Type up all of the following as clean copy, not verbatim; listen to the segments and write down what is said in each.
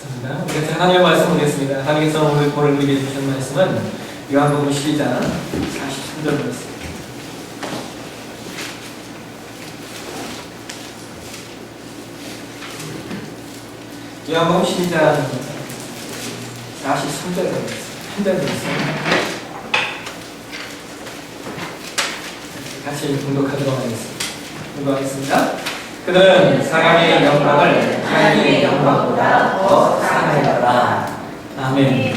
우리가 하나님의 말씀 보겠습니다. 하나님께서 오늘 우리에게 주신 말씀은 요한복음 12장 43절 말씀. 요한복음 12장 43절 말씀. 같이 공독하도록 하겠습니다. 그는 사람의 영광을 하나님의 영광보다 더 사랑하더라. 아멘.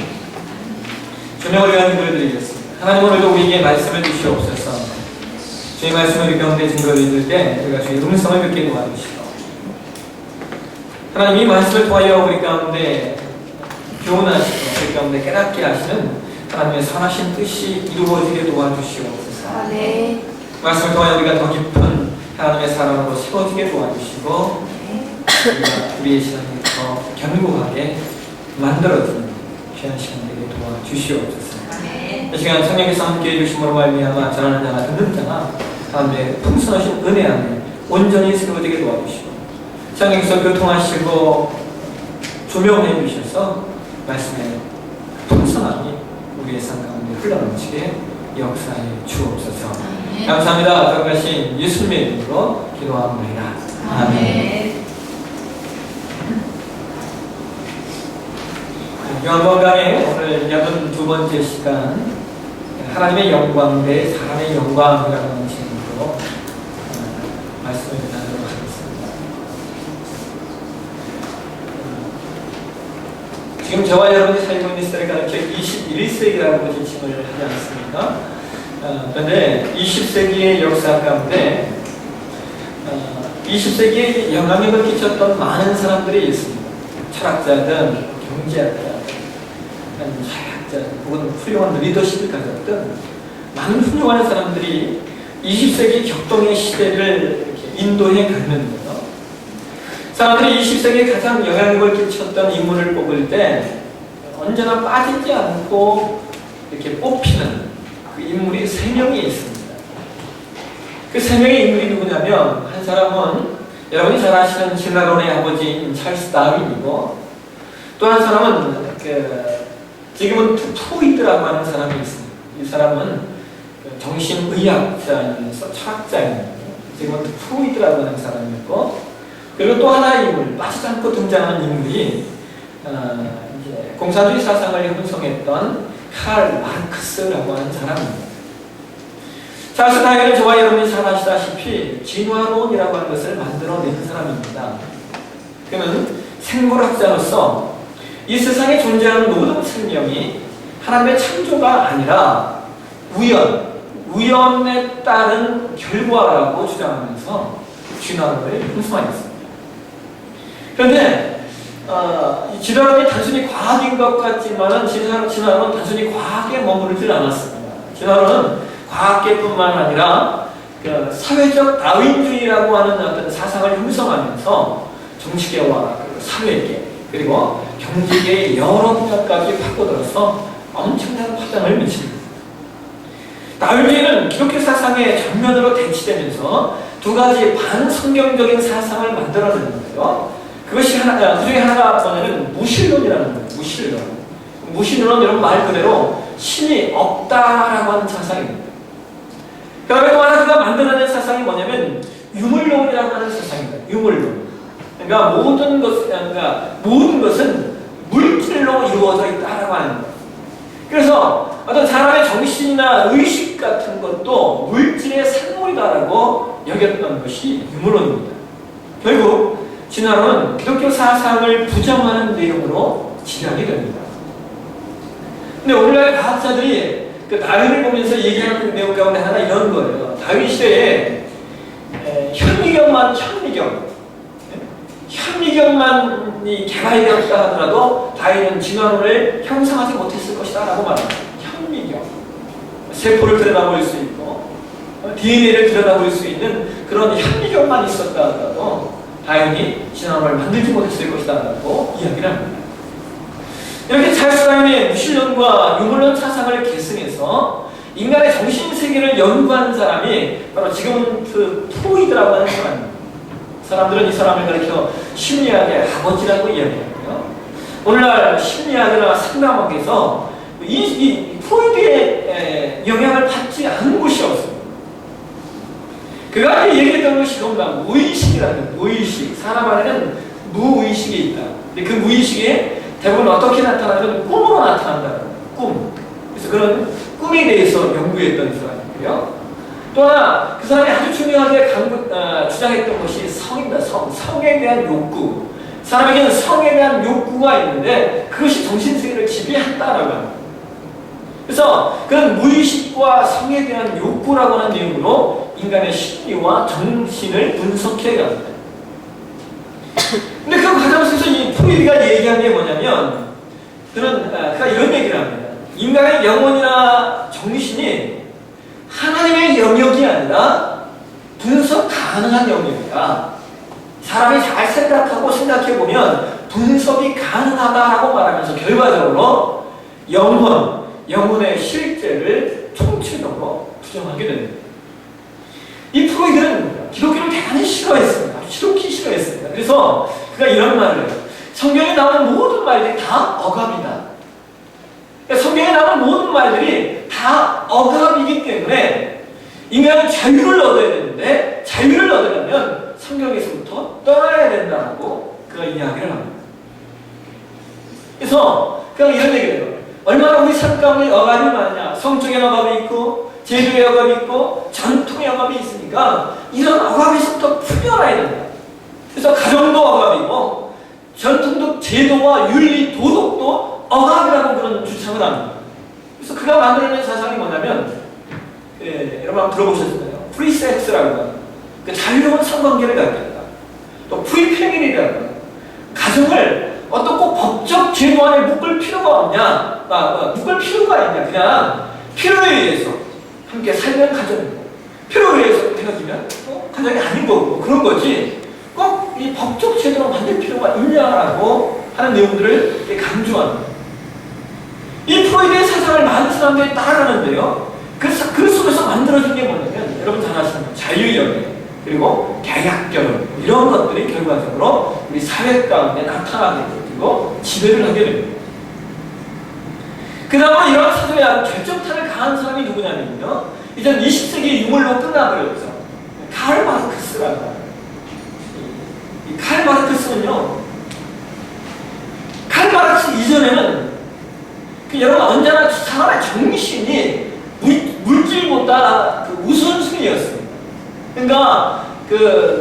주님을 위한 기도를 드리겠습니다. 하나님, 오늘도 우리에게 말씀을 주시옵소서. 주의 말씀을 우리 가운데 증거를 읽을 때 우리가 주의 음성을 듣게 도와주시고, 하나님, 이 말씀을 통하여 우리 가운데 교훈하시고 우리 가운데 깨닫게 하시는 하나님의 선하신 뜻이 이루어지게 도와주시옵소서. 아멘. 말씀을 통하여 우리가 더 깊은 하나님의 사랑으로 세워지게 도와주시고, 우리의 신앙이 더 견고하게 만들어지는 귀한 시간 되게 도와주시옵소서. 이 시간 성령께서 함께해 주심으로 말미암아 전하는 자나 듣는 자가 하나님의 풍성하신 은혜 안에 온전히 세워지게 도와주시고, 성령께서 교통하시고 조명해 주셔서 말씀의 풍성함이 우리의 삶 가운데 흘러넘치게 역사해 주옵소서. 감사합니다. 거룩하신 예수님의 이름으로 기도합니다. 아멘. 요한복음 강의 오늘 82번째 시간, 하나님의 영광 대 사람의 영광이라는 제목으로 말씀을 나누도록 하겠습니다. 지금 저와 여러분이 살고 있는 시대를 가르쳐 21세기라고 지칭을 하지 않습니까? 그런데 20세기의 역사 가운데 20세기에 영향력을 끼쳤던 많은 사람들이 있습니다. 철학자든 경제학자, 사회학자, 혹은 훌륭한 리더십을 가졌던 많은 훌륭한 사람들이 20세기 격동의 시대를 이렇게 인도해 갔는데요. 사람들이 20세기에 가장 영향력을 끼쳤던 인물을 뽑을 때 언제나 빠지지 않고 이렇게 뽑히는 그 인물이 3명이 있습니다. 그 3명의 인물이 누구냐면, 한 사람은 여러분이 잘 아시는 진화론의 아버지인 찰스 다윈이고, 또 한 사람은 지금은 프로이드라고 하는 사람이 있습니다. 이 사람은 정신의학자이면서 철학자입니다. 지금은 프로이드라고 하는 사람이었고, 그리고 또 하나의 인물, 빠지지 않고 등장하는 인물이 이제 공산주의 사상을 형성했던 칼 마르크스라고 하는 사람입니다. 찰스 다윈은 저와 여러분이 잘 아시다시피 진화론이라고 하는 것을 만들어낸 사람입니다. 그는 생물학자로서 이 세상에 존재하는 모든 생명이 하나님의 창조가 아니라 우연에 따른 결과라고 주장하면서 진화론을 형성하였습니다. 그런데 진화론이 단순히 과학인 것 같지만 진화론은 단순히 과학에 머무르질 않았습니다. 진화론은 과학계뿐만 아니라 사회적 다윈주의라고 하는 어떤 사상을 형성하면서 정치계와 사회계 그리고 경제계의 여러 분야까지 파고들어서 엄청난 파장을 미칩니다. 다윈주의는 기독교 사상의 전면으로 대치되면서 두 가지 반성경적인 사상을 만들어냈는데요. 그것이 그 중에 하나가 뭐냐면 무신론이라는 거예요. 무신론은 여러분 말 그대로 신이 없다라고 하는 사상입니다. 그 다음에 또 하나 그가 만들어낸 사상이 뭐냐면 유물론이라고 하는 사상입니다. 유물론. 그러니까 모든 것은 물질로 이루어져 있다라고 하는 거예요. 그래서 어떤 사람의 정신이나 의식 같은 것도 물질의 산물이다라고 여겼던 것이 유물론입니다. 결국 진화론은 기독교 사상을 부정하는 내용으로 지적이 됩니다. 근데 오늘날 과학자들이 그 다윈을 보면서 얘기하는 내용 가운데 하나 이런 거예요. 다윈 시대에 현미경만이 개발되었다 하더라도 다윈은 진화론을 형성하지 못했을 것이다 라고 말합니다. 현미경. 세포를 들여다볼 수 있고 DNA를 들여다볼 수 있는 그런 현미경만 있었다 하더라도 다윈이 진화론을 만들지 못했을 것이다 라고 이야기를 합니다. 이렇게 찰스 다윈의 무신론과 유물론 사상을 계승해서 인간의 정신세계를 연구한 사람이 바로 지금은 그 프로이드라고 하는 사람입니다. 사람들은 이 사람을 가리켜 심리학의 아버지라고 이야기하고요. 오늘날 심리학이나 상담학에서 이 프로이드의 영향을 받지 않은 곳이 없습니다. 그가 얘기했던 것이 뭔가 무의식이라는 무의식. 사람 안에는 무의식이 있다. 근데 그 무의식이 대부분 어떻게 나타나면 꿈으로 나타난다는 꿈. 그래서 그런 꿈에 대해서 연구했던 사람이고요. 또 하나 그 사람이 아주 중요하게 주장했던 것이 성입니다. 성에 대한 욕구. 사람에게는 성에 대한 욕구가 있는데 그것이 정신세계를 지배한다라고 합니다. 그래서 그런 무의식과 성에 대한 욕구라고 하는 내용으로 인간의 심리와 정신을 분석해 갑니다. 근데 그 과정 속에서 이 프로이드가 얘기한 게 뭐냐면 그가 이런 얘기를 합니다. 인간의 영혼이나 정신이 하나님의 영역이 아니라 분석 가능한 영역이다. 사람이 잘 생각해보면 분석이 가능하다라고 말하면서 결과적으로 영혼의 실제를 총체적으로 부정하게 됩니다. 이 프로이드는 기독교를 대단히 싫어했습니다. 지독히 싫어했습니다. 그래서 그가 이런 말을 해요. 성경에 나오는 모든 말들이 다 억압이다. 그러니까 성경에 나오는 모든 말들이 다 억압이기 때문에 인간은 자유를 얻어야 되는데 자유를 얻으려면 성경에서부터 떠나야 된다고 그가 이야기를 합니다. 그래서 그가 이런 얘기를 해요. 얼마나 우리 삶 가운데 억압이 많냐. 성적인 억압이 있고 제도의 억압이 있고 전통의 억압이 있으니까 이런 억압에서부터 풀려나야 된다. 그래서 가정도 억압이고 전통도 제도와 윤리, 도덕도 억압이라고 그런 주장을 합니다. 그래서 그가 만들어낸 사상이 뭐냐면 여러분 한번 들어보셨나요? 프리섹스라고 합니다. 그 자유로운 성관계를 갖겠다. 또 프리패밀리라고 합니다. 가정을 어떤 꼭 법적 제도 안에 묶을 필요가 없냐, 묶을 필요가 있냐. 그냥 필요에 의해서 함께 살면 가정이고 필요에 의해서 헤어지면 가정이 아닌 거고 그런 거지 꼭 이 법적 제도로 만들 필요가 있냐라고 하는 내용들을 강조합니다. 이 프로이드의 사상을 많은 사람들이 따라가는데요. 그 속에서 만들어진 게 뭐냐면 여러분 잘 아시는 자유연애 그리고 계약결혼 이런 것들이 결과적으로 우리 사회 가운데 나타나게 되고 지배를 하게 됩니다. 그 다음으로 이런 사상에 아주 결정타를 가한 사람이 누구냐면요. 이제 20세기 유물로 끝나버렸죠. 카를 마르크스라고 합니다. 이 카를 마르크스는요. 카를 마르크스 이전에는 여러분 언제나 사람의 정신이 물질보다 우선순위였습니다. 그러니까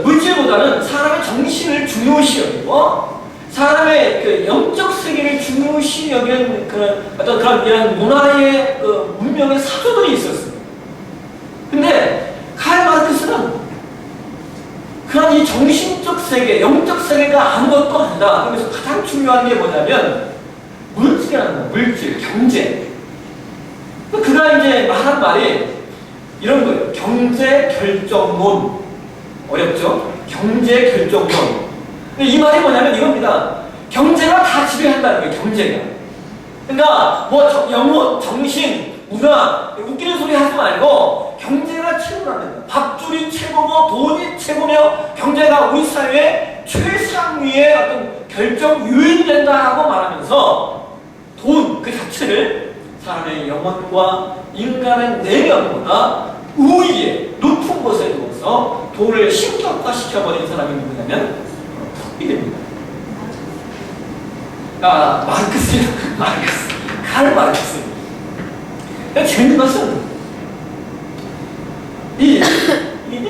물질보다는 사람의 정신을 중요시 여기고 사람의 영적 세계를 중요시 여기는 어떤 그런 문화의 문명의 사조들이 있었습니다. 근데 카를 마르크스는 그런 이 정신적 세계, 영적 세계가 아무것도 아니다. 그래서 가장 중요한 게 뭐냐면 물질이라는 거예요. 물질, 경제. 그가 이제 말한 말이 이런 거예요. 경제 결정론. 어렵죠? 경제 결정론. 근데 이 말이 뭐냐면 이겁니다. 경제가 다 지배한다는 거예요. 경제가. 그러니까 뭐 영혼, 정신, 문화 웃기는 소리 하지 말고 경제가 최고라는 거예요. 밥줄이 최고고 돈이 최고며 경제가 우리 사회의 최상위의 어떤 결정 요인이 된다라고 말하면서 돈 그 자체를 사람의 영혼과 인간의 내면보다 우위에 높은 곳에 두어서 돈을 신격화시켜버린 사람이 누구냐면 프로이드입니다. 카를 마르크스. 재밌는 것은 이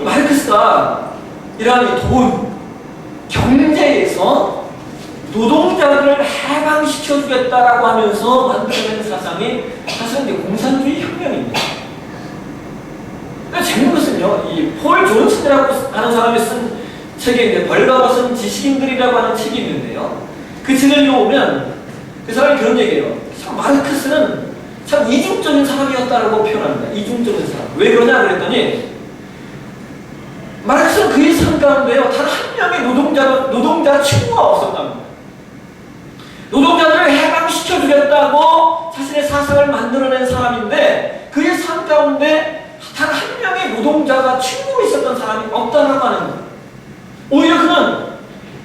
마르크스가 이러한 돈, 경제에서 노동자들을 해방시켜주겠다라고 하면서 만들어낸 사상이 사실은 이제 공산주의 혁명입니다. 그러니까 재밌는 것은요, 이 폴 존슨이라고 하는 사람이 쓴 책에 이제 벌과 벗은 지식인들이라고 하는 책이 있는데요. 그 책을 읽어보면 그 사람이 그런 얘기예요. 참 마르크스는 참 이중적인 사람이었다라고 표현합니다. 이중적인 사람. 왜 그러냐 그랬더니 마르크스는 그의 삶 가운데요, 단 한 명의 노동자 친구가 없었답니다. 노동자들을 해방시켜주겠다고 자신의 사상을 만들어낸 사람인데 그의 삶 가운데 단 한 명의 노동자가 친구로 있었던 사람이 없다라고 하는 거예요. 오히려 그는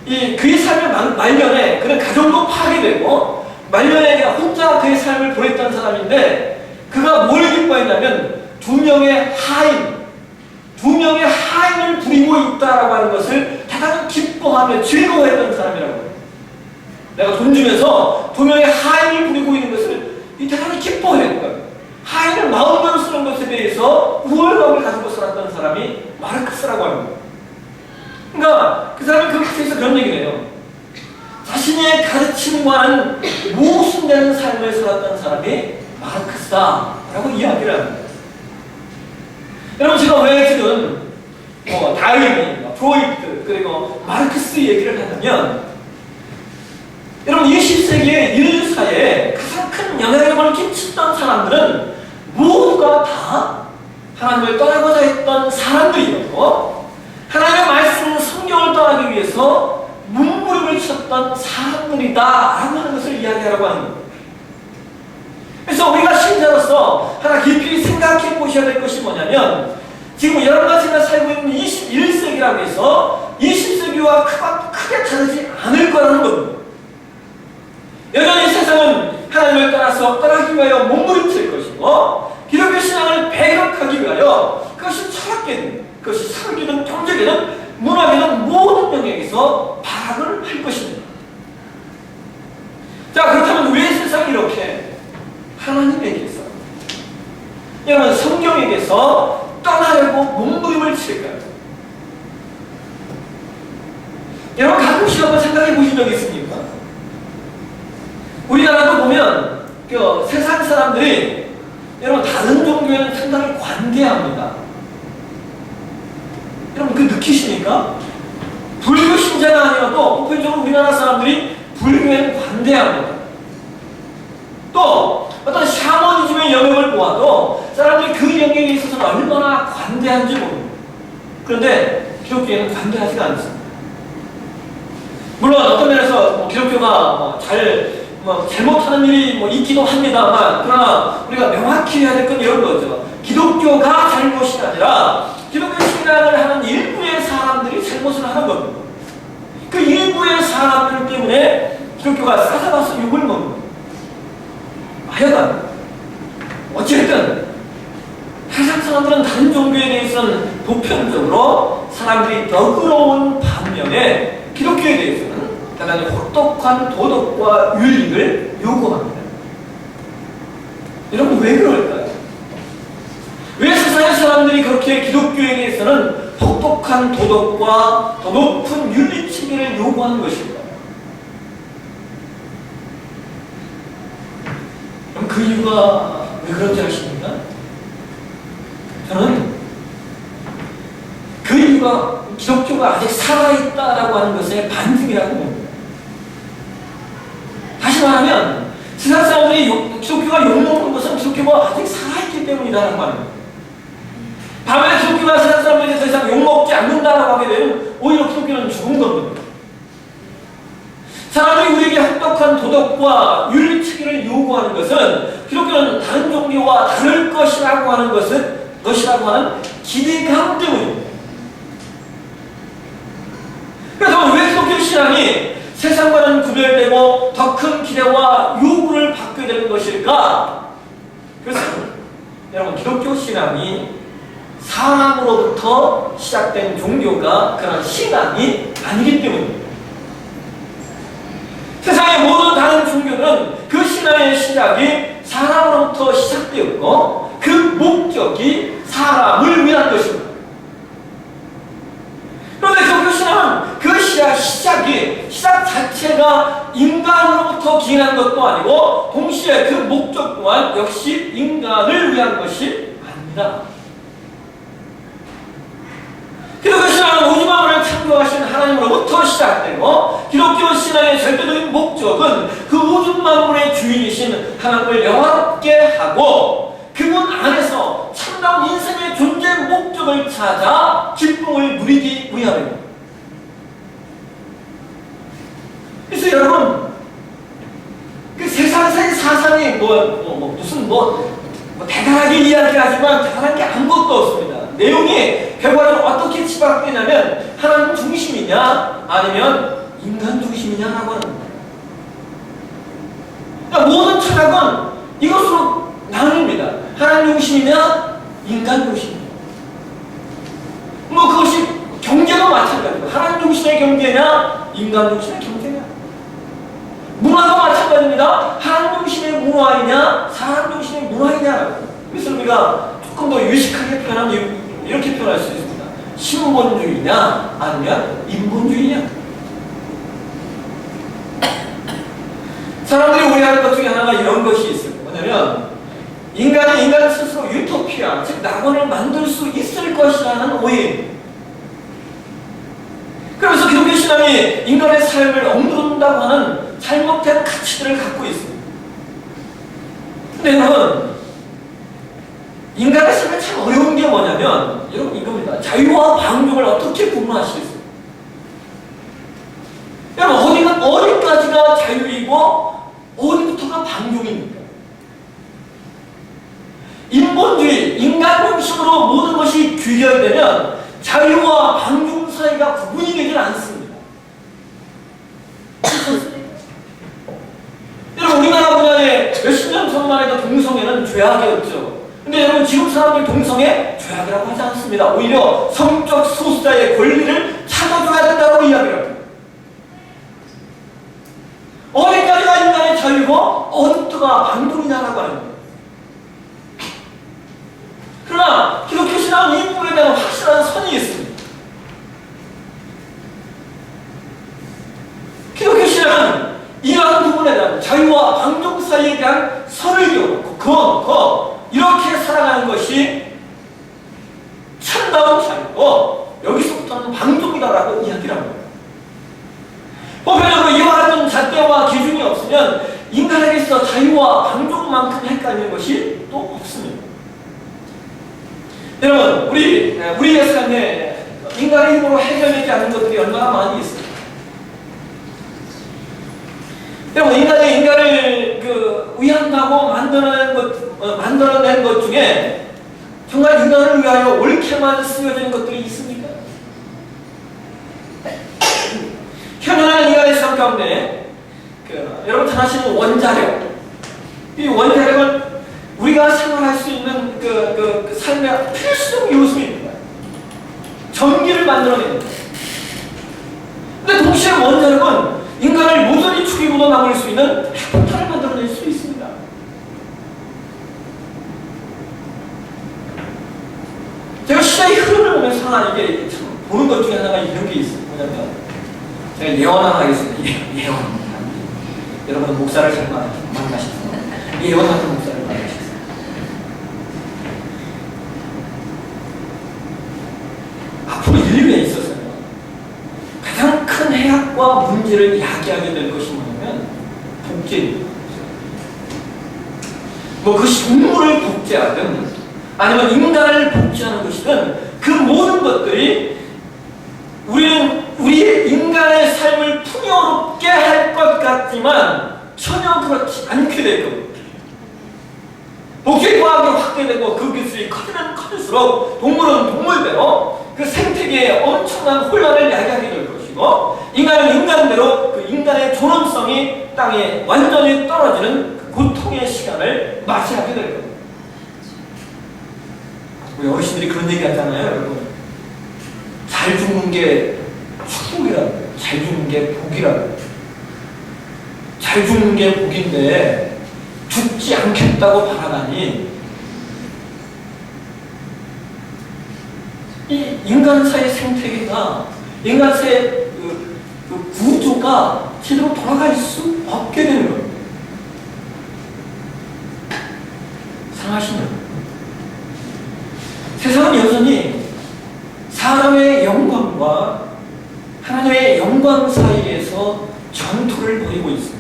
그의 삶의 말년에 그는 가정도 파괴되고 말년에 혼자 그의 삶을 보냈던 사람인데 그가 뭘 기뻐했냐면 두 명의 하인을 부리고 있다라고 하는 것을 대단히 기뻐하며 즐거워했던 사람이라고 해요. 내가 돈 주면서 두 명의 하인을 부리고 있는 것을 대단히 기뻐했던 거예요. 하인을 마음대로 쓰는 것에 대해서 우월감을 가지고 살았던 사람이 마르크스라고 합니다. 그러니까 그 사람이 그 책에서 그런 얘기를 해요. 자신의 가르침과는 모순되는 삶을 살았던 사람이 마르크스다라고 이야기를 합니다. 여러분 제가 왜 지금 다윈, 프로이트 그리고 마르크스 얘기를 하냐면 여러분 20세기의 인류사에 가장 큰 영향력을 끼쳤던 사람들은 모두가 다 하나님을 떠나고자 했던 사람들이었고 하나님의 말씀 성경을 떠나기 위해서 몸부림을 쳤던 사람들이다라고 하는 것을 이야기하라고 하는 겁니다. 그래서 우리가 신자로서 하나 깊이 생각해 보셔야 될 것이 뭐냐면 지금 여러분과 제가 살고 있는 21세기라고 해서 20세기와 크게 다르지 않을 거라는 겁니다. 여전히 세상은 하나님을 떠나기 위하여 몸부림칠 것이고 기독교 신앙을 배격하기 위하여 그것이 철학계든 그것이 사회계든 경제계든 문화계든 모든 영역에서 발악을 할 것입니다. 자, 그렇다면 왜 세상이 이렇게 하나님에게서 여러분 성경에게서 떠나려고 몸부림을 칠까요? 여러분 가끔씩 한번 생각해 보신 적 있습니까? 우리나라도 보면 세상 사람들이 여러분 다른 종교에는 상당히 관대합니다. 여러분 그 느끼십니까? 불교 신자가 아니어도 보편적으로 우리나라 사람들이 불교에는 관대합니다. 또 어떤 샤머니즘의 영역을 보아도 사람들이 그 영역에 있어서는 얼마나 관대한지 모릅니다. 그런데 기독교에는 관대하지가 않습니다. 물론 어떤 면에서 기독교가 잘못하는 일이 있기도 합니다만 그러나 우리가 명확히 해야 될 건 이런 거죠. 기독교가 잘못이 아니라 기독교 신앙을 하는 일부의 사람들이 잘못을 하는 겁니다. 그 일부의 사람들 때문에 기독교가 싸잡아서 욕을 먹는 겁니다. 하여간 어쨌든 세상 사람들은 다른 종교에 대해서는 보편적으로 사람들이 너그러운 반면에 기독교에 대해서는 대단히 혹독한 도덕과 윤리를 요구합니다. 여러분 왜 그럴까요? 왜 세상의 사람들이 그렇게 기독교에 대해서는 혹독한 도덕과 더 높은 윤리 체계를 요구하는 것일까요? 그럼 그 이유가 왜 그런지 아십니까? 저는 그 이유가 기독교가 아직 살아있다라고 하는 것의 반증이라고 봅니다. 다시 말하면 세상 사람들이 기독교가 욕먹는 것은 기독교가 아직 살아있기 때문이라는 말입니다. 반면에 기독교가 세상 사람들이 더 이상 욕먹지 않는다라고 하게 되면 오히려 기독교는 죽은 겁니다. 사람들이 우리에게 혹독한 도덕과 윤리 체계를 요구하는 것은 기독교는 다른 종교와 다를 것이라고 하는 것이라고 하는 기대감 때문입니다. 그래서 왜 기독교 신앙이 세상과는 구별되고 더 큰 기대와 요구를 받게 되는 것일까? 그래서 여러분 기독교 신앙이 사람으로부터 시작된 종교가 그런 신앙이 아니기 때문입니다. 세상의 모든 다른 종교는 그 신앙의 시작이 사람으로부터 시작되었고 그 목적이 사람을 위한 것입니다. 그런데 기독교 신앙은 그 시작 자체가 인간으로부터 기인한 것도 아니고 동시에 그 목적 또한 역시 인간을 위한 것이 아닙니다. 기독교 신앙은 우주 만물을 창조하신 하나님으로부터 시작되고 기독교 신앙의 절대적인 목적은 그 우주 만물의 주인이신 하나님을 영화롭게 하고 그분 안에서 참다운 인생의 존재 목적을 찾아 기쁨을 누리기 위함입니다. 그래서 여러분 그 세상의 사상이 무슨 대단하게 이야기하지만 대단한 게 아무것도 없습니다. 내용이 결과적으로 어떻게 치닫되냐면 하나님 중심이냐 아니면 인간 중심이냐라고 하는 거예요. 그러니까 모든 철학은 이것으로 나뉩니다. 하나님 중심이냐 인간 중심이냐. 뭐 그것이 경제도 마찬가지고 하나님 중심의 경제냐 인간 중심의 경제냐. 문화도 마찬가지입니다. 하나님 중심의 문화이냐 사람 중심의 문화이냐. 그래서 우리가 조금 더 유식하게 표현하면 이렇게 표현할 수 있습니다. 신본주의냐 아니면 인본주의냐. 사람들이 오해하는 것 중에 하나가 이런 것이 있어요. 뭐냐면 인간이 인간 스스로 유토피아, 즉 낙원을 만들 수 있을 것이라는 오해입니다. 그러면서 기독교 신앙이 인간의 삶을 억누른다고 하는 잘못된 가치들을 갖고 있습니다. 근데 여러분, 인간의 삶에 참 어려운 게 뭐냐면 여러분 이겁니다. 자유와 방종을 어떻게 구분하시겠어요? 여러분 어디까지가 자유이고 어디부터가 방종입니까? 인본주의, 인간 중심으로 모든 것이 규결되면 자유와 방종 사이가 구분이 되질 않습니다. 여러분 우리나라 문화에 몇십 년 전만 해도 동성애는 죄악이었죠. 근데 여러분 지금 사람들이 동성애 죄악이라고 하지 않습니다. 오히려 성적 소수자의 권리를 찾아줘야 된다고 이야기를 합니다. 어디까지가 인간의 자유고 어디부터가 방종이냐라고 하는 거예요. 그러나 기독교 신앙은 이 부분에 대한 확실한 선이 있습니다. 기독교 신앙은 이러한 부분에 대한 자유와 방종 사이에 대한 선을 그어놓고 이렇게 살아가는 것이 참다운 자유고 여기서부터는 방종이다라고 이야기를 합니다. 보편적으로 이와 같은 잣대와 기준이 없으면 인간에게 있어 자유와 방종만큼 헷갈리는 것이 또 없습니다. 여러분, 우리의 삶에 인간의 힘으로 해결되지 않는 것들이 얼마나 많이 있습니다. 여러분, 인간을 위한다고 만들어낸 것 중에 정말 인간을 위하여 옳게만 쓰여진 것들이 있습니까? 현존하는 인간의 삶 가운데 여러분 잘 아시는 원자력, 이 원자력은 우리가 생활할 수 있는 그 삶의 필수적 요소입니다. 전기를 만들어냅니다. 근데 동시에 원자력은 인간을 모조리 죽이고도 남을 수 있는 핵폭탄을 만들어낼 수 있습니다. 제가 시대의 흐름을 보면서 하나 이게 참 보는 것 중에 하나가 이런 게 있어요. 뭐냐면 제가 예언 하나 하겠습니다. 예언합니다. 여러분은 목사를 잘 만나셔서 예언하는 목사를 만나셔서 앞으로 인류에 있어서요 가장 큰 해악과 문제를 야기하게 될 것이 뭐냐면 복제입니다. 뭐 그것이 동물을 복제하든 아니면 인간을 복제하는 것이든 그 모든 것들이 우리의 인간의 삶을 풍요롭게 할 것 같지만 전혀 그렇지 않게 될 겁니다. 복제 과학이 확대되고 그 기술이 커지면 커질수록 동물은 동물대로 그 생태계에 엄청난 혼란을 야기하게 될 것이고 인간은 인간대로 그 인간의 존엄성이 땅에 완전히 떨어지는 그 고통의 시간을 맞이하게 될 겁니다. 우리 어르신들이 그런 얘기 하잖아요, 여러분. 잘 죽는 게 축복이라고, 잘 죽는 게 복이라고. 잘 죽는 게 복인데 죽지 않겠다고 바라다니 이 인간사의 생태계가 인간사의 그 구조가 제대로 돌아갈 수 없게 되는 겁니다. 상하시나요? 세상은 여전히 사람의 영광과 하나님의 영광 사이에서 전투를 벌이고 있습니다.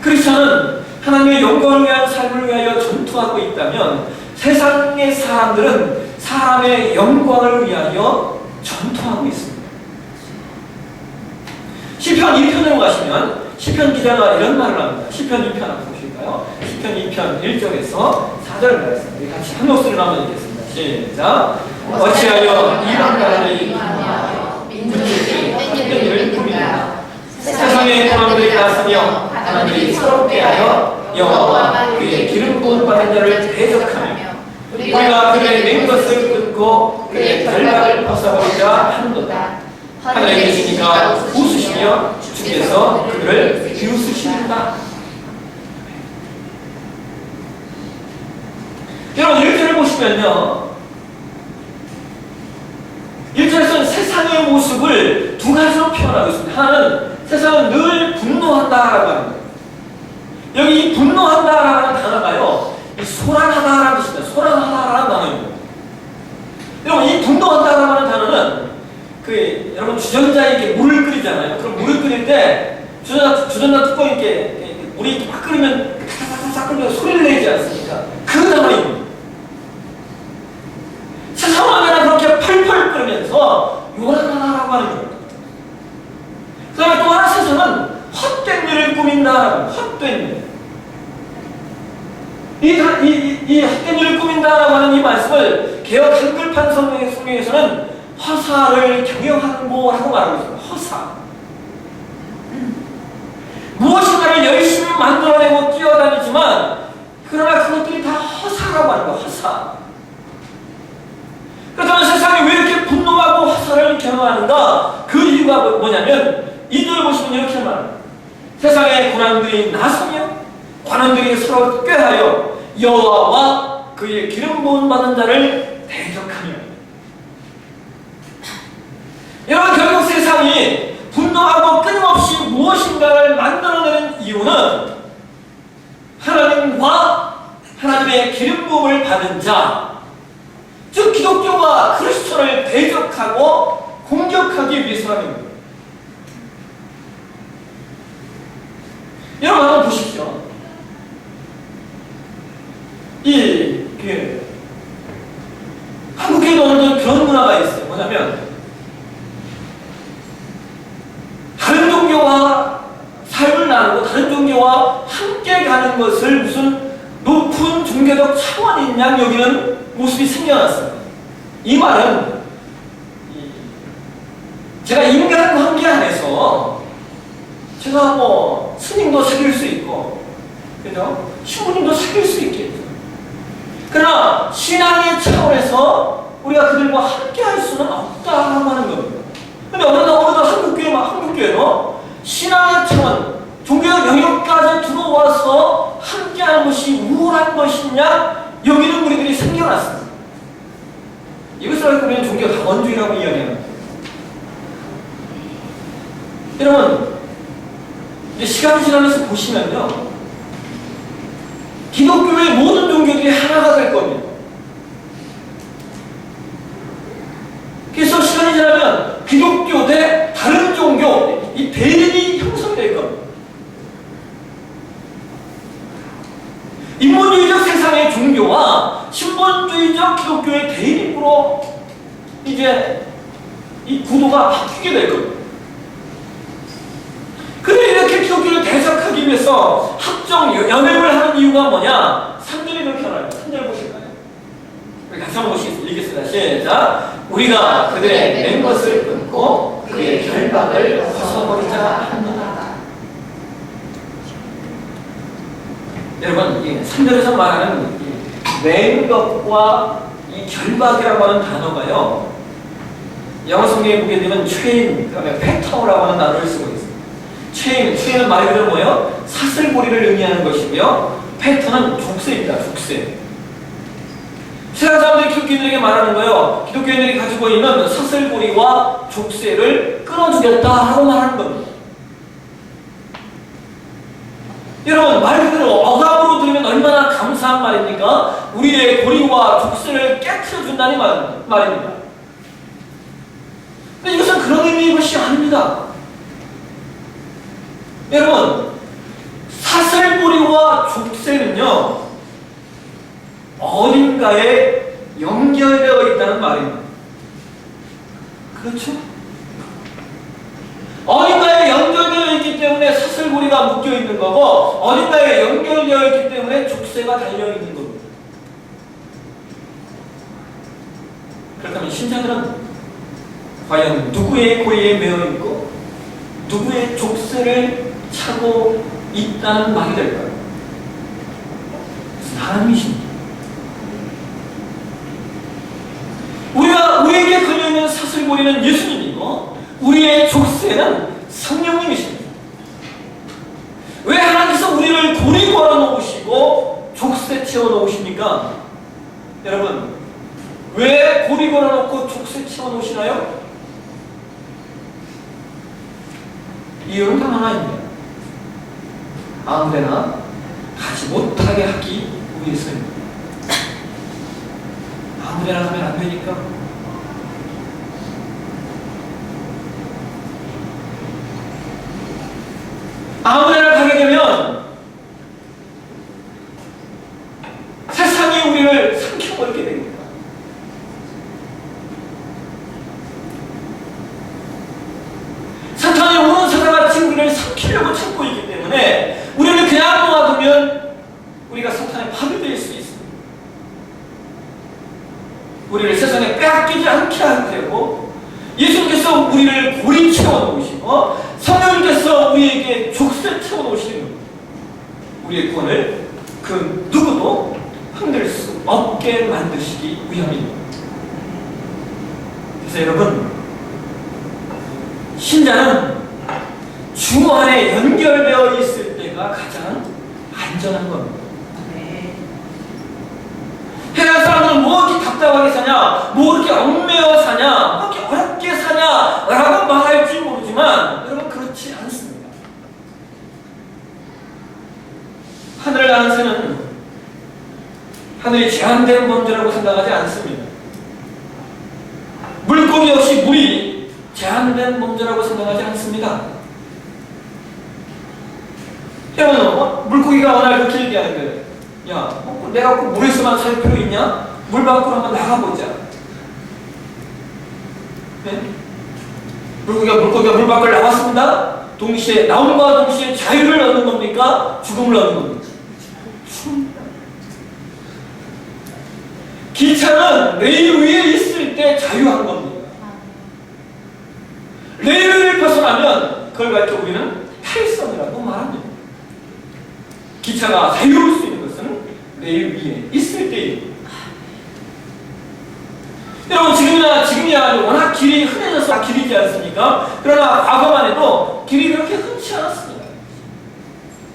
크리스천은 하나님의 영광을 위한 삶을 위하여 전투하고 있다면 세상의 사람들은 사람의 영광을 위하여 전투하고 있습니다. 시편 2편으로 가시면 시편 기자가 이런 말을 합니다. 시편 2편 한번 보실까요? 시편 2편 1절에서 4절 말씀 우리 같이 한 목소리로 한번 읽겠습니다. 시작. 어찌하여 이방가를 세상의 고난들이 나서며 하나님이 서럽게 하여 여호와와 그의 기름 부은 받은 자를 대적하며 우리가 그의 맹 것을 끊고 그의 결박을 벗어버리자 하는도다. 하늘에 계시니까 웃으시며 주께서 그를 비웃으시는다. 여러분 1절을 보시면요, 1절에서는 세상의 모습을 두 가지로 표현하고 있습니다. 하나는 세상은 늘 분노한다라고 하는 거예요. 여기 이 분노한다라는 단어가요, 이 소란하다라는 뜻입니다. 소란하다라는 단어입니다. 여러분 이 분노한다라고 하는 단어는 여러분 주전자에 물을 끓이잖아요. 그럼 물을 끓일 때 주전자 뚜껑 물이 막 끓으면 탁탁탁 끓으면 소리를 내지 않습니까? 그 단어입니다. 세상 안에는 그렇게 펄펄 끓으면서 요란하다라고 하는 거예요. 그 다음에 또 하나 세상은 헛된 일을 꾸민다. 헛된 일. 이 헛된 일을 꾸민다라고 하는 이 말씀을 개역 한글판 성경에서는 허사를 경영하는고라고 말하고 있습니다. 허사. 무엇인가를 열심히 만들어내고 뛰어다니지만 그러나 그것들이 다 허사라고 하는 거예요. 허사. 그렇다면 세상이 왜 이렇게 분노하고 허사를 경영하는가? 그 이유가 뭐냐면 이들을 보시면 이렇게 말합니다. 세상의 고난들이 나서며 관원들이 서로 꾀하여 여호와와 그의 기름 부음 받은 자를 대적하며. 여러분 결국 세상이 분노하고 끊임없이 무엇인가를 만들어내는 이유는 하나님과 하나님의 기름 부음을 받은 자, 즉 기독교와 그리스도를 대적하고 공격하기 위해서라는 거예요. 여러분 한번 보십시오. 한국에도 어느 그런 문화가 있어요. 뭐냐면 다른 종교와 삶을 나누고 다른 종교와 함께 가는 것을 무슨 높은 종교적 차원인 양 여기는 모습이 생겨났어요. 이 말은 제가 인간 관계 안에서 제가 뭐 스님도 사귈 수 있고, 그죠? 신부님도 사귈 수 있겠죠. 그러나 신앙의 차원에서 우리가 그들과 함께 할 수는 없다라고 하는 겁니다. 근데 어느덧 한국교회도 신앙의 차원, 종교적 영역까지 들어와서 함께하는 것이 우월한 것이냐 여기는 우리들이 생겨났습니다. 이것을 알고 우리는 종교 다원주의라고 이야기합니다. 여러분 이제 시간이 지나면서 보시면요, 기독교의 모든 종교들이 하나가 될 겁니다. 그래서 시간이 지나면 기독교 대 다른 종교, 이 대립이 형성될 겁니다. 인본주의적 세상의 종교와 신본주의적 기독교의 대립으로 이제 이 구도가 바뀌게 될 겁니다. 그래 이렇게 기독교를 대적하기 위해서 합종 연맹을 하는 이유가 뭐냐? 3절이 그렇게 말합니다. 3절 보실까요? 우리 같이 한번 읽겠습니다. 시작. 우리가 그들의 맹 것을 끊고 그의 결박을 벗어버리자 합니다. 여러분, 3절에서 말하는 맹 것과 이 결박이라고 하는 단어가요, 영어 성경에 보게 되면 체인, 그다음에 패턴이라고 하는 단어를 쓰고 있습니다. 체인은 말 그대로 뭐예요? 사슬고리를 의미하는 것이고요. 패턴은 족쇄입니다. 족쇄. 세상 사람들이 기독교인들에게 말하는 거예요. 기독교인들이 가지고 있는 사슬고리와 족쇄를 끊어주겠다 하고 말하는 겁니다. 여러분 말 그대로 어감으로 들으면 얼마나 감사한 말입니까? 우리의 고리와 족쇄를 깨트려준다는 말입니다. 근데 이것은 그런 의미의 것이 아닙니다. 여러분 사슬고리와 족쇄는요 어딘가에 연결되어 있다는 말입니다. 그렇죠? 어딘가에 연결되어 있기 때문에 사슬고리가 묶여 있는 거고, 어딘가에 연결되어 있기 때문에 족쇄가 달려 있는 겁니다. 그렇다면 신자들은 과연 누구의 고리에 매여 있고 누구의 족쇄를 차고 있다는 말이 될까요? 사람이십니다. 우리에게 걸려있는 사슬고리는 예수님이고 우리의 족쇄는 성령님이십니다. 왜 하나님께서 우리를 고리 걸어 놓으시고 족쇄 채워 놓으십니까? 여러분, 왜 고리 걸어 놓고 족쇄 채워 놓으시나요? 이유는 단 하나입니다. 아무데나 가지 못하게 하기 위해서입니다. 아무데나 가면 안 되니까. 아무데나 가게 되면 세상이 우리를 삼켜버리게 됩니다. 사탄이 오는 사람같이 우리를 삼키려고 찾고 있기 때문에 우리를 그냥 놓아두면 우리가 사탄의 밥이 될 수 있습니다. 우리를 세상에 빼앗기지 않게 하게 되고 예수님께서 우리를 고리 채워놓으시고 성령님께서 우리에게 족쇄 채워놓으시는 겁니다. 우리의 구원을 그 누구도 흔들 수 없게 만드시기 위함입니다. 그래서 여러분, 신자는 주 안에 연결되어 있을 때가 가장 안전한 겁니다. 해당 사람들은 뭐 이렇게 답답하게 사냐, 뭐 이렇게 얽매여 사냐, 뭐 이렇게 어렵게 사냐 라고 말할지 모르지만 여러분, 그렇지 않습니다. 하늘을 나는 새는 하늘이 제한된 범죄라고 생각하지 않습니다. 물고기 역시 물이 제한된 범죄라고 생각하지 않습니다. 여러분, 물고기가 어느 날 그렇게 얘기하는 거예요. 야, 내가 꼭 물에서만 살 필요 있냐? 물 밖으로 한번 나가보자. 네? 물고기가 물 밖을 나왔습니다. 동시에 나옴과 동시에 자유를 얻는 겁니까? 죽음을 얻는 겁니까? 기차는 레일 위에 있을 때 자유한 겁니다. 레일을 벗어나면 그걸 가지고 우리는 탈선이라고 말합니다. 기차가 자유로울 수 있는 것은 레일 위에 있을 때입니다. 여러분, 지금이야 워낙 길이 흔해져서 길이지 않습니까? 그러나 과거만 해도 길이 그렇게 흔치 않았습니다.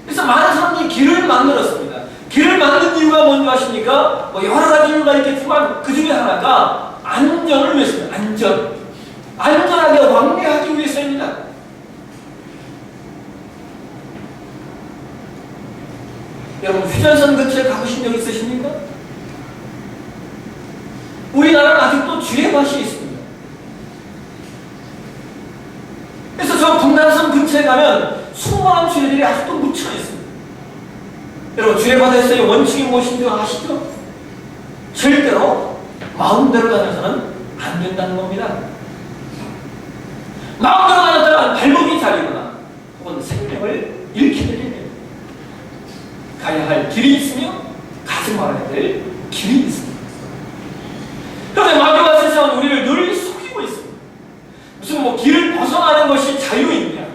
그래서 많은 사람들이 길을 만들었습니다. 길을 만든 이유가 뭔지 아십니까? 뭐 여러 가지 이유가 있겠지만 그 중에 하나가 안전을 위해서입니다. 안전하게 왕래하기 위해서입니다. 여러분, 휴전선 근처에 가보신 적 있으십니까? 우리나라는 아직도 주례밭이 있습니다. 그래서 저 분단선 근처에 가면 수많은 주례들이 아직도 묻혀 있습니다. 여러분, 주례밭에서의 원칙이 무엇인 줄 아시죠? 절대로 마음대로 다녀서는 안 된다는 겁니다. 마음대로 다녔다가 발목이 자리거나 혹은 생명을 잃게 됩니다. 가야 할 길이 있으며 가지 말아야 될 길이 있습니다. 그런데 마귀와 세상은 우리를 늘 속이고 있습니다. 무슨 뭐 길을 벗어나는 것이 자유이냐,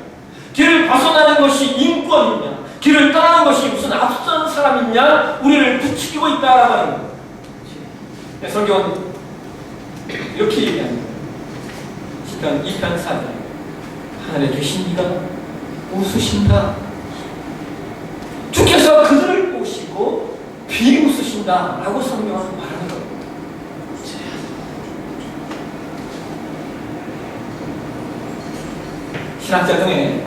길을 벗어나는 것이 인권이냐, 길을 떠나는 것이 무슨 앞선 사람이냐, 우리를 부추기고 있다라고 하는 거예요. 성경은 이렇게 얘기합니다. 시편 2편 4절, 하늘에 계신 이가 웃으신다. 주께서 그들을 보시고 비웃으신다 라고 성경은 말하는 겁니다. 신학자 중에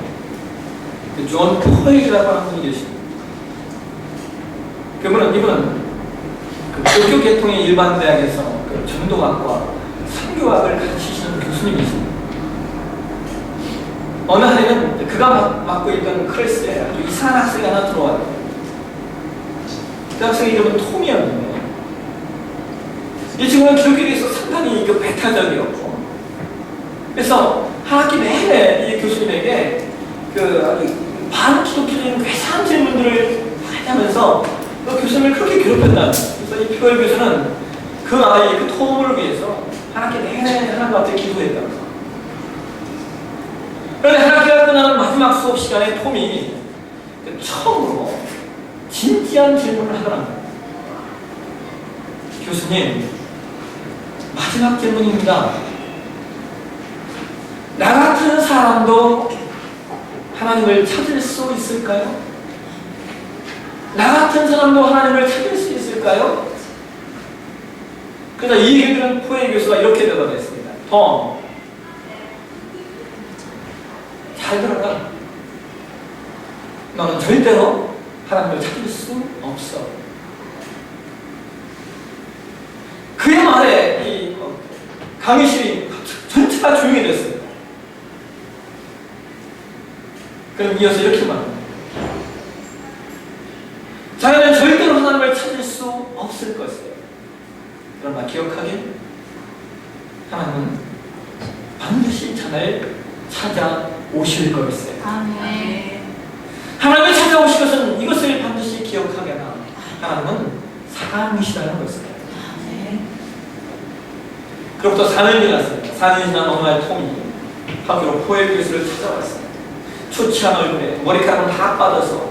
존 포일이라고 하는 분이 계십니다. 이분은 도쿄 계통의 일반 대학에서 전도학과 선교학을 가르치시는 교수님이십니다. 어느 한해는 그가 맡고 있던 클래스에 아주 이상한 학생이 하나 들어와요. 그 학생의 이름은 톰이었는데 이 친구는 기독교에 대해서 상당히 배타적이었고, 그래서 한 학기 내내 이 교수님에게 아주 반기독교적인 괴상한 질문들을 하면서 그 교수님을 그렇게 괴롭혔다. 그래서 이 피걸 교수는 그 아이, 그 톰을 위해서 한 학기 내내 하나님 앞에 기도했다고. 그런데 한 학기가 끝나는 마지막 수업 시간에 톰이 처음으로 진지한 질문을 하더랍니다. 교수님, 마지막 질문입니다. 나 같은 사람도 하나님을 찾을 수 있을까요? 나 같은 사람도 하나님을 찾을 수 있을까요? 그래서 이 얘기를 들은 포에 교수가 이렇게 대답했습니다. 톰, 잘 들어라. 너는 절대로 하나님을 찾을 수 없어. 그의 말에 이 강의실이 전체가 조용히 됐습니다. 그럼 이어서 이렇게 말합니다. 자기는 절대로 하나님을 찾을 수 없을 것이에요. 그러나 기억하길, 하나님은 반드시 자를 찾아오실 것이에요. 아멘. 하나님을 찾아오실 것은 이것을 반드시 기억하게 하나, 하나님은 사랑이시라는 것이에요. 그로부터 4년이 지났습니다. 4년이 지난 어느 날 톰이 학교로 포엘 교수를 찾아왔어요. 초췌한 얼굴에 머리카락은 다 빠져서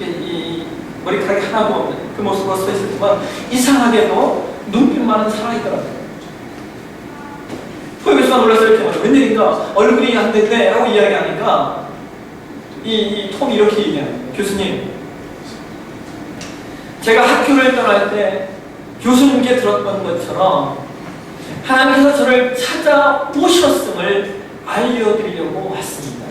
이 머리카락이 하나도 없는 그 모습으로 서 있을 때만 이상하게도 눈빛만은 살아있더라고요. 포엘 교수가 놀라서 이렇게 말해요. 웬일인가? 얼굴이 안 됐네 하고 이야기하니까 이 톰이 이렇게 얘기해요. 교수님, 제가 학교를 떠날 때 교수님께 들었던 것처럼 하나님께서 저를 찾아오셨음을 알려드리려고 왔습니다.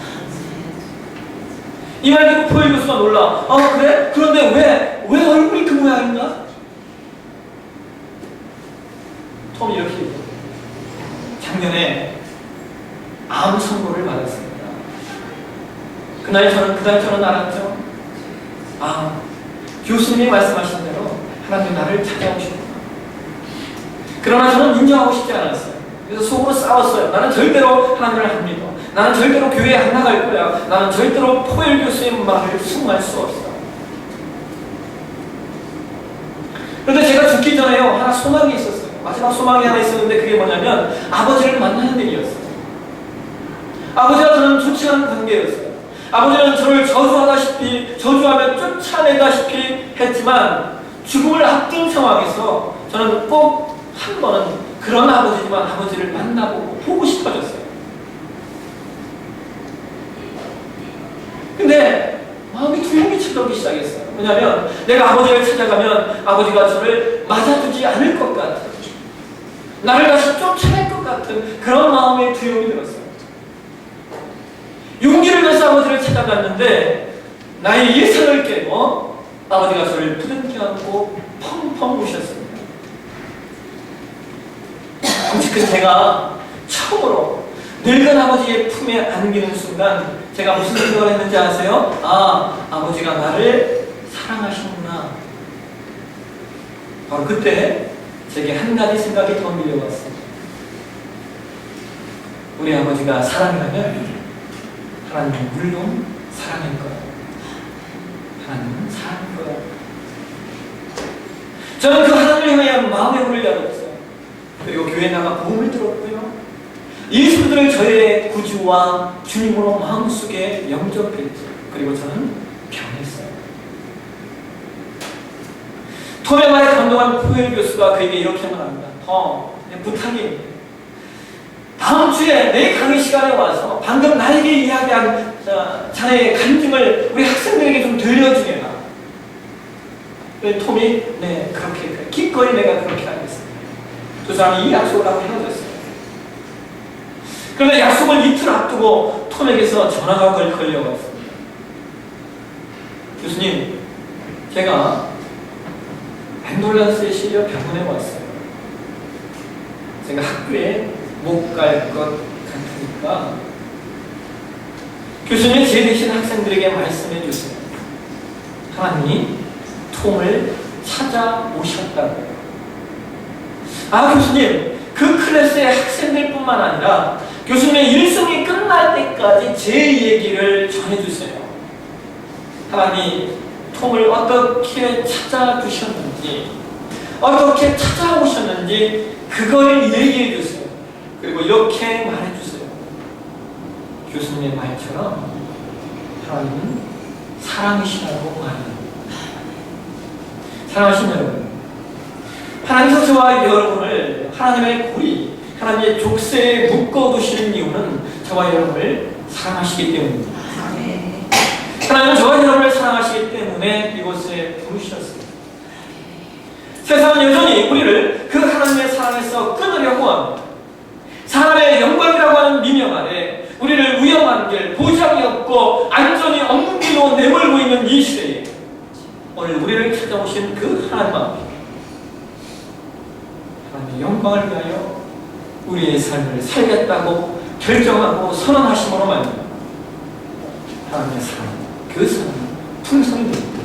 이 말 듣고 포엘 교수가 놀라. 아, 그래? 그런데 왜 얼굴이 그 모양인가? 톰이 이렇게 얘기해요. 작년에 암 선고를 받았습니다. 그날 저는 알았죠. 아, 교수님이 말씀하신 대로 하나님 나를 찾아오셨구나. 그러나 저는 인정하고 싶지 않았어요. 그래서 속으로 싸웠어요. 나는 절대로 하나님을 안 믿어. 나는 절대로 교회에 안 나갈 거야. 나는 절대로 포엘 교수의 말을 순응할 수 없어. 그런데 제가 죽기 전에요, 하나 소망이 있었어요. 마지막 소망이 하나 있었는데 그게 뭐냐면 아버지를 만나는 일이었어요. 아버지와 저는 좋지 않은 관계였어요. 아버지는 저를 저주하며 쫓아내다시피 했지만 죽음을 앞둔 상황에서 저는 꼭 한 번은 그런 아버지지만 아버지를 만나보고 보고 싶어졌어요. 근데 마음이 두려움이 쳐들기 시작했어요. 왜냐하면 내가 아버지를 찾아가면 아버지가 저를 맞아주지 않을 것 같은, 나를 다시 쫓아낼 것 같은 그런 마음의 두려움이 들었어요. 용기를 내서 아버지를 찾아갔는데 나의 예상을 깨고 아버지가 저를 부둥켜 안고 펑펑 우셨습니다. 그 제가 처음으로 늙은 아버지의 품에 안기는 순간 제가 무슨 생각을 했는지 아세요? 아, 아버지가 나를 사랑하시는구나. 바로 그때 제게 한 가지 생각이 더 밀려왔어요. 우리 아버지가 사랑이라면 하나님은 물론 사랑일 거야. 하나님은 사랑일 거야. 저는 그 하나님을 향한 마음의 문을 열었어요. 그리고 교회에 나가 복음을 들었고요. 예수님을 저의 구주와 주님으로 마음속에 영접했죠. 그리고 저는 변했어요. 톰의 말에 감동한 포엘 교수가 그에게 이렇게 말합니다. 부탁이 다음 주에 내 강의 시간에 와서 방금 나에게 이야기한 자네의 간증을 우리 학생들에게 좀 들려주게라. 톰이 네, 그렇게 기꺼이 내가 그렇게 하겠습니다. 두 사람이 이 약속을 하고 헤어졌어요. 그런데 약속을 이틀 앞두고 톰에게서 전화가 걸려왔습니다. 교수님, 제가 앰뷸런스에 실려 병원에 왔어요. 제가 학교에 못 갈 것 같으니까 교수님 제 대신 학생들에게 말씀해 주세요. 하나님이 톰을 찾아오셨다고요. 아, 교수님, 그 클래스의 학생들뿐만 아니라 교수님의 일생이 끝날 때까지 제 얘기를 전해주세요. 하나님이 톰을 어떻게 찾아주셨는지, 어떻게 찾아오셨는지 그걸 얘기해 주세요. 그리고 이렇게 말해 주세요. 교수님의 말처럼 하나님은 사랑이시라고 말합니다. 사랑하신 여러분, 하나님께서 저와 여러분을 하나님의 고리, 하나님의 족쇄에 묶어두시는 이유는 저와 여러분을 사랑하시기 때문입니다. 하나님은 저와 여러분을 사랑하시기 때문에 이곳에 부르셨습니다. 세상은 여전히 우리를 그 하나님의 사랑에서 끊으려고 합니다. 사람의 영광이라고 하는 미명 아래 우리를 위험한 길, 보장이 없고 안전이 없는 길로 내몰고 있는 이 시대에 오늘 우리를 찾아오신 그 하나님 앞에 하나님의 영광을 위하여 우리의 삶을 살겠다고 결정하고 선언하심으로 말입니다. 하나님의 사랑, 그 사랑은 풍성히 됩니다.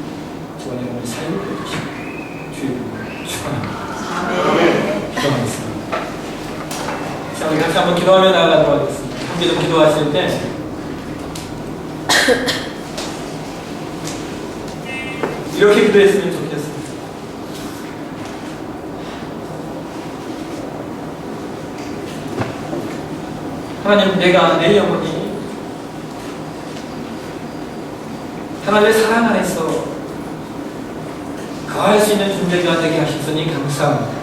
저와 여러분의 삶을 되주시고 주의 이름으로 축원합니다. 기도하겠습니다. 자, 우리 같이 한번 기도하며 나아가도록 하겠습니다. 함께 좀 기도하실 때 이렇게 기도했으면 좋겠습니다. 하나님, 내가 내 영혼이 하나님의 사랑 안에서 거할 수 있는 존재가 되게 하셨으니 감사합니다.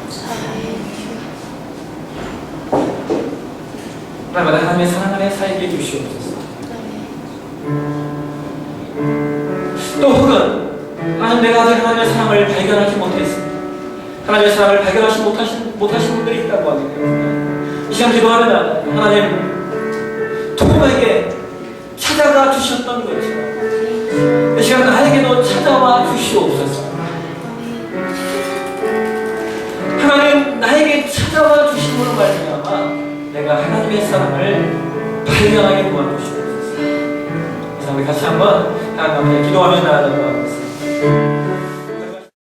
날마다 하나님의 사랑 안에 살게 해주시옵소서. 또 혹은 하나님, 내가 아직 하나님의 사랑을 발견하지 못했습니다. 하나님의 사랑을 발견하지 못하신 분들이 있다고 하기 때문에 이 시간 기도하면 하나님, 톰에게 찾아가 주셨던 것처럼 이 시간 나에게도 찾아와 주시옵소서. 하나님, 나에게 찾아와 주심으로 말미암아 내가 하나님의 사랑을 발견하게 도와주시옵소서. 그래서 우리 같이 한번 하나님 앞에 기도하며 나아가도록 하겠습니다.